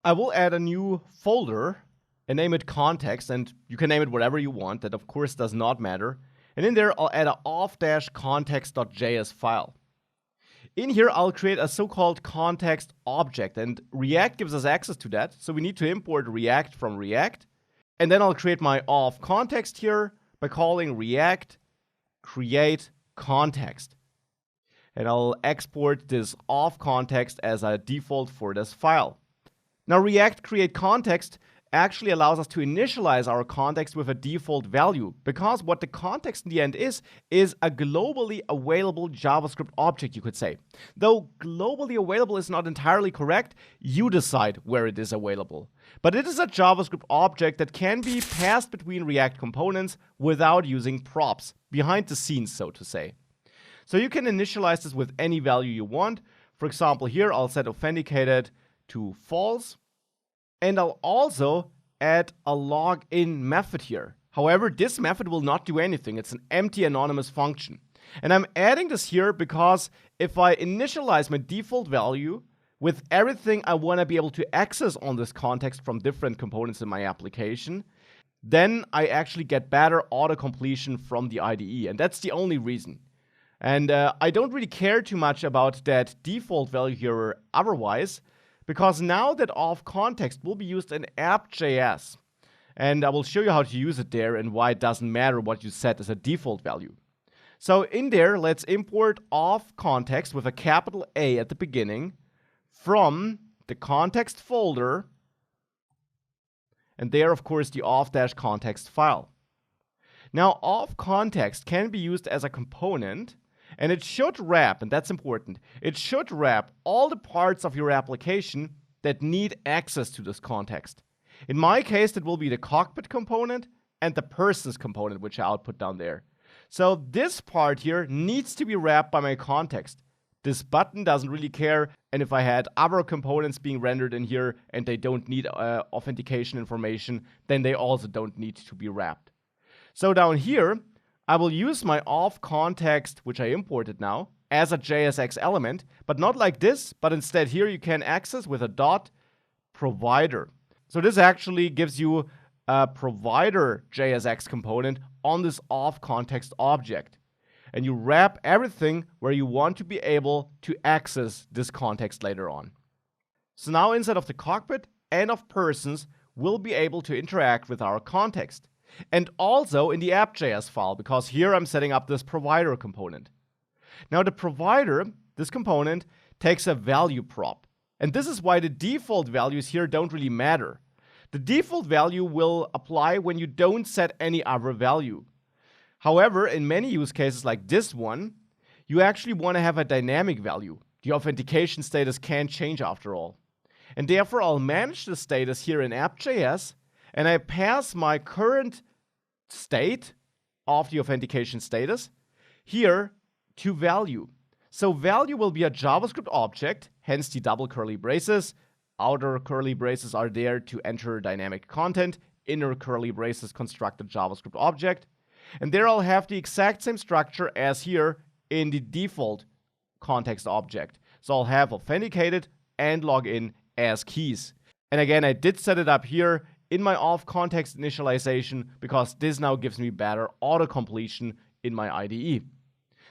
I will add a new folder and name it context, and you can name it whatever you want. That of course does not matter. And in there, I'll add a off-context.js file. In here, I'll create a so-called context object, and React gives us access to that. So we need to import React from React. And then I'll create my off context here by calling React create context. And I'll export this off context as a default for this file. Now, React create context actually allows us to initialize our context with a default value, because what the context in the end is a globally available JavaScript object, you could say. Though globally available is not entirely correct, you decide where it is available. But it is a JavaScript object that can be passed between React components without using props, behind the scenes, so to say. So you can initialize this with any value you want. For example, here I'll set authenticated to false. And I'll also add a login method here. However, this method will not do anything. It's an empty anonymous function. And I'm adding this here because if I initialize my default value with everything I want to be able to access on this context from different components in my application, then I actually get better auto-completion from the IDE. And that's the only reason. And I don't really care too much about that default value here otherwise, because now that off context will be used in app.js. And I will show you how to use it there and why it doesn't matter what you set as a default value. So in there, let's import off context with a capital A at the beginning from the context folder. And there, of course, the off-context file. Now, off context can be used as a component. And it should wrap, and that's important, it should wrap all the parts of your application that need access to this context. In my case, it will be the cockpit component and the persons component, which I output down there. So this part here needs to be wrapped by my context. This button doesn't really care, and if I had other components being rendered in here and they don't need authentication information, then they also don't need to be wrapped. So down here, I will use my off context, which I imported now, as a JSX element, but not like this, but instead here you can access with a dot provider. So this actually gives you a provider JSX component on this off context object. And you wrap everything where you want to be able to access this context later on. So now inside of the cockpit and of persons, we'll be able to interact with our context. And also in the app.js file, because here I'm setting up this provider component. Now the provider, this component, takes a value prop. And this is why the default values here don't really matter. The default value will apply when you don't set any other value. However, in many use cases like this one, you actually want to have a dynamic value. The authentication status can change after all. And therefore, I'll manage the status here in app.js, and I pass my current state of the authentication status here to value. So value will be a JavaScript object, hence the double curly braces. Outer curly braces are there to enter dynamic content. Inner curly braces construct a JavaScript object. And there I'll have the exact same structure as here in the default context object. So I'll have authenticated and login as keys. And again, I did set it up here in my off context initialization because this now gives me better auto-completion in my IDE.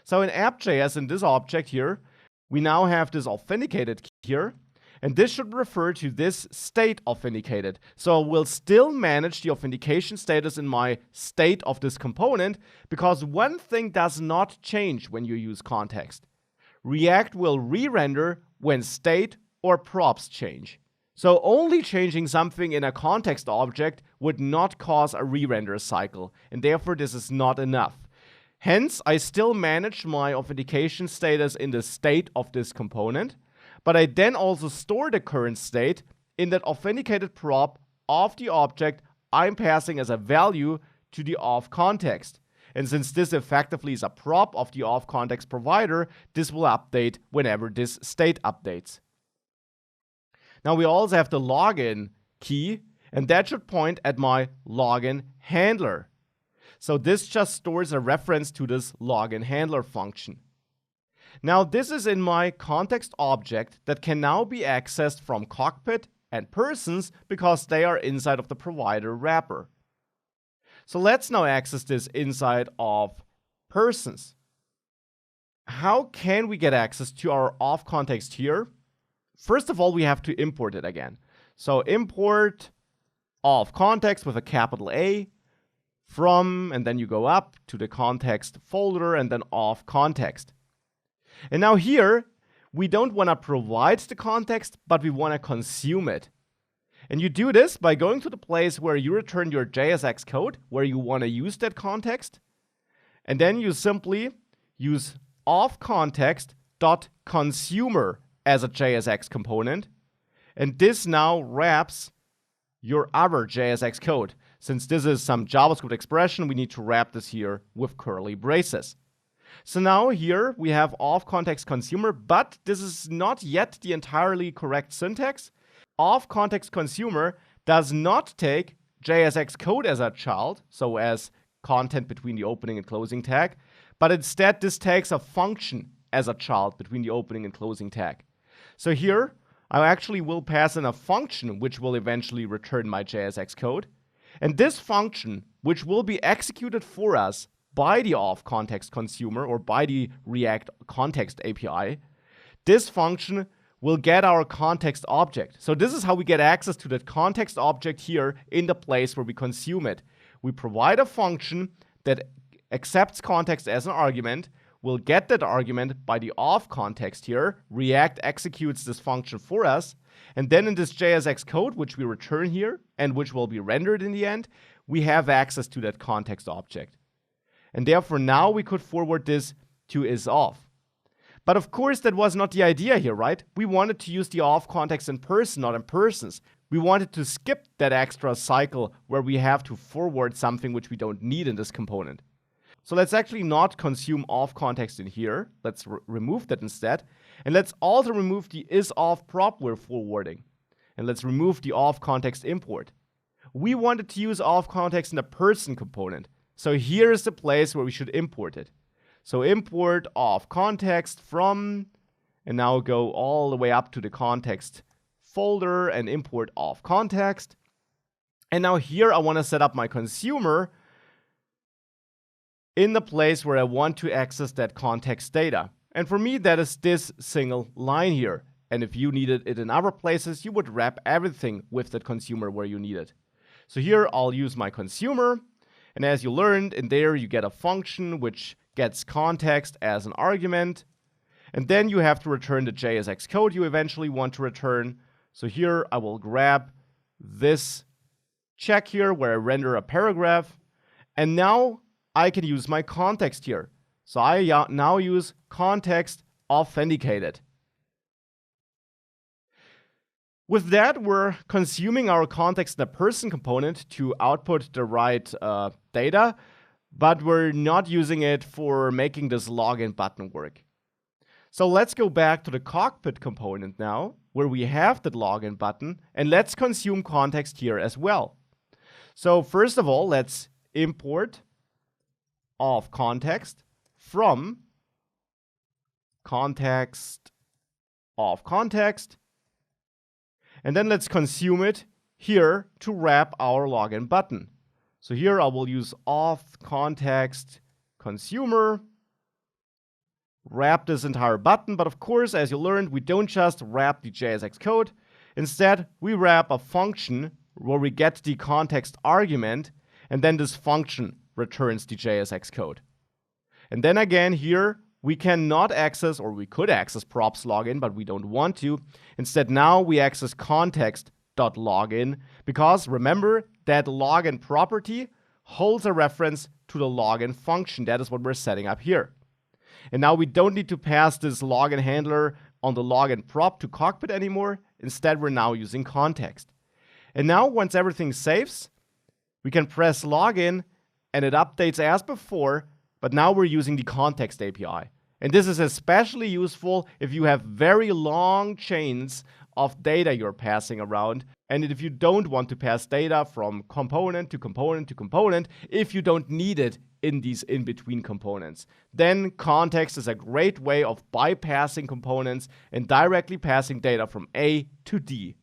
So in app.js, in this object here, we now have this authenticated key here, and this should refer to this state authenticated. So we'll still manage the authentication status in my state of this component, because one thing does not change when you use context. React will re-render when state or props change. So only changing something in a context object would not cause a re-render cycle, and therefore this is not enough. Hence, I still manage my authentication status in the state of this component, but I then also store the current state in that authenticated prop of the object I'm passing as a value to the off context. And since this effectively is a prop of the off context provider, this will update whenever this state updates. Now we also have the login key, and that should point at my login handler. So this just stores a reference to this login handler function. Now this is in my context object that can now be accessed from cockpit and persons because they are inside of the provider wrapper. So let's now access this inside of persons. How can we get access to our auth context here? First of all, we have to import it again. So import auth context with a capital A from, and then you go up to the context folder and then auth context. And now here, we don't want to provide the context, but we want to consume it. And you do this by going to the place where you return your JSX code, where you want to use that context. And then you simply use auth context.consumer as a JSX component. And this now wraps your other JSX code. Since this is some JavaScript expression, we need to wrap this here with curly braces. So now here we have auth context consumer, but this is not yet the entirely correct syntax. Auth context consumer does not take JSX code as a child, so as content between the opening and closing tag, but instead this takes a function as a child between the opening and closing tag. So here I actually will pass in a function which will eventually return my JSX code. And this function, which will be executed for us by the auth context consumer or by the React context API, this function will get our context object. So this is how we get access to that context object here in the place where we consume it. We provide a function that accepts context as an argument. We'll get that argument by the auth context here. React executes this function for us. And then in this JSX code, which we return here and which will be rendered in the end, we have access to that context object. And therefore now we could forward this to isAuth. But of course that was not the idea here, right? We wanted to use the auth context in person, not in persons. We wanted to skip that extra cycle where we have to forward something which we don't need in this component. So let's actually not consume auth context in here. Let's remove that instead. And let's also remove the isAuth prop we're forwarding. And let's remove the auth context import. We wanted to use auth context in the person component. So here is the place where we should import it. So import auth context from, and now go all the way up to the context folder and import auth context. And now here I want to set up my consumer in the place where I want to access that context data. And for me, that is this single line here. And if you needed it in other places, you would wrap everything with that consumer where you need it. So here I'll use my consumer. And as you learned, in there you get a function which gets context as an argument. And then you have to return the JSX code you eventually want to return. So here I will grab this check here where I render a paragraph. And now I can use my context here. So I now use context authenticated. With that, we're consuming our context in the person component to output the right data, but we're not using it for making this login button work. So let's go back to the cockpit component now, where we have the login button, and let's consume context here as well. So first of all, let's import auth context from context auth context. And then let's consume it here to wrap our login button. So here I will use auth context consumer, wrap this entire button. But of course, as you learned, we don't just wrap the JSX code. Instead, we wrap a function where we get the context argument, and then this function returns the JSX code. And then again here, we cannot access, or we could access props login, but we don't want to. Instead, now we access context.login because remember that login property holds a reference to the login function. That is what we're setting up here. And now we don't need to pass this login handler on the login prop to cockpit anymore. Instead, we're now using context. And now once everything saves, we can press login and it updates as before, but now we're using the context API. And this is especially useful if you have very long chains of data you're passing around, and if you don't want to pass data from component to component to component, if you don't need it in these in-between components. Then context is a great way of bypassing components and directly passing data from A to D.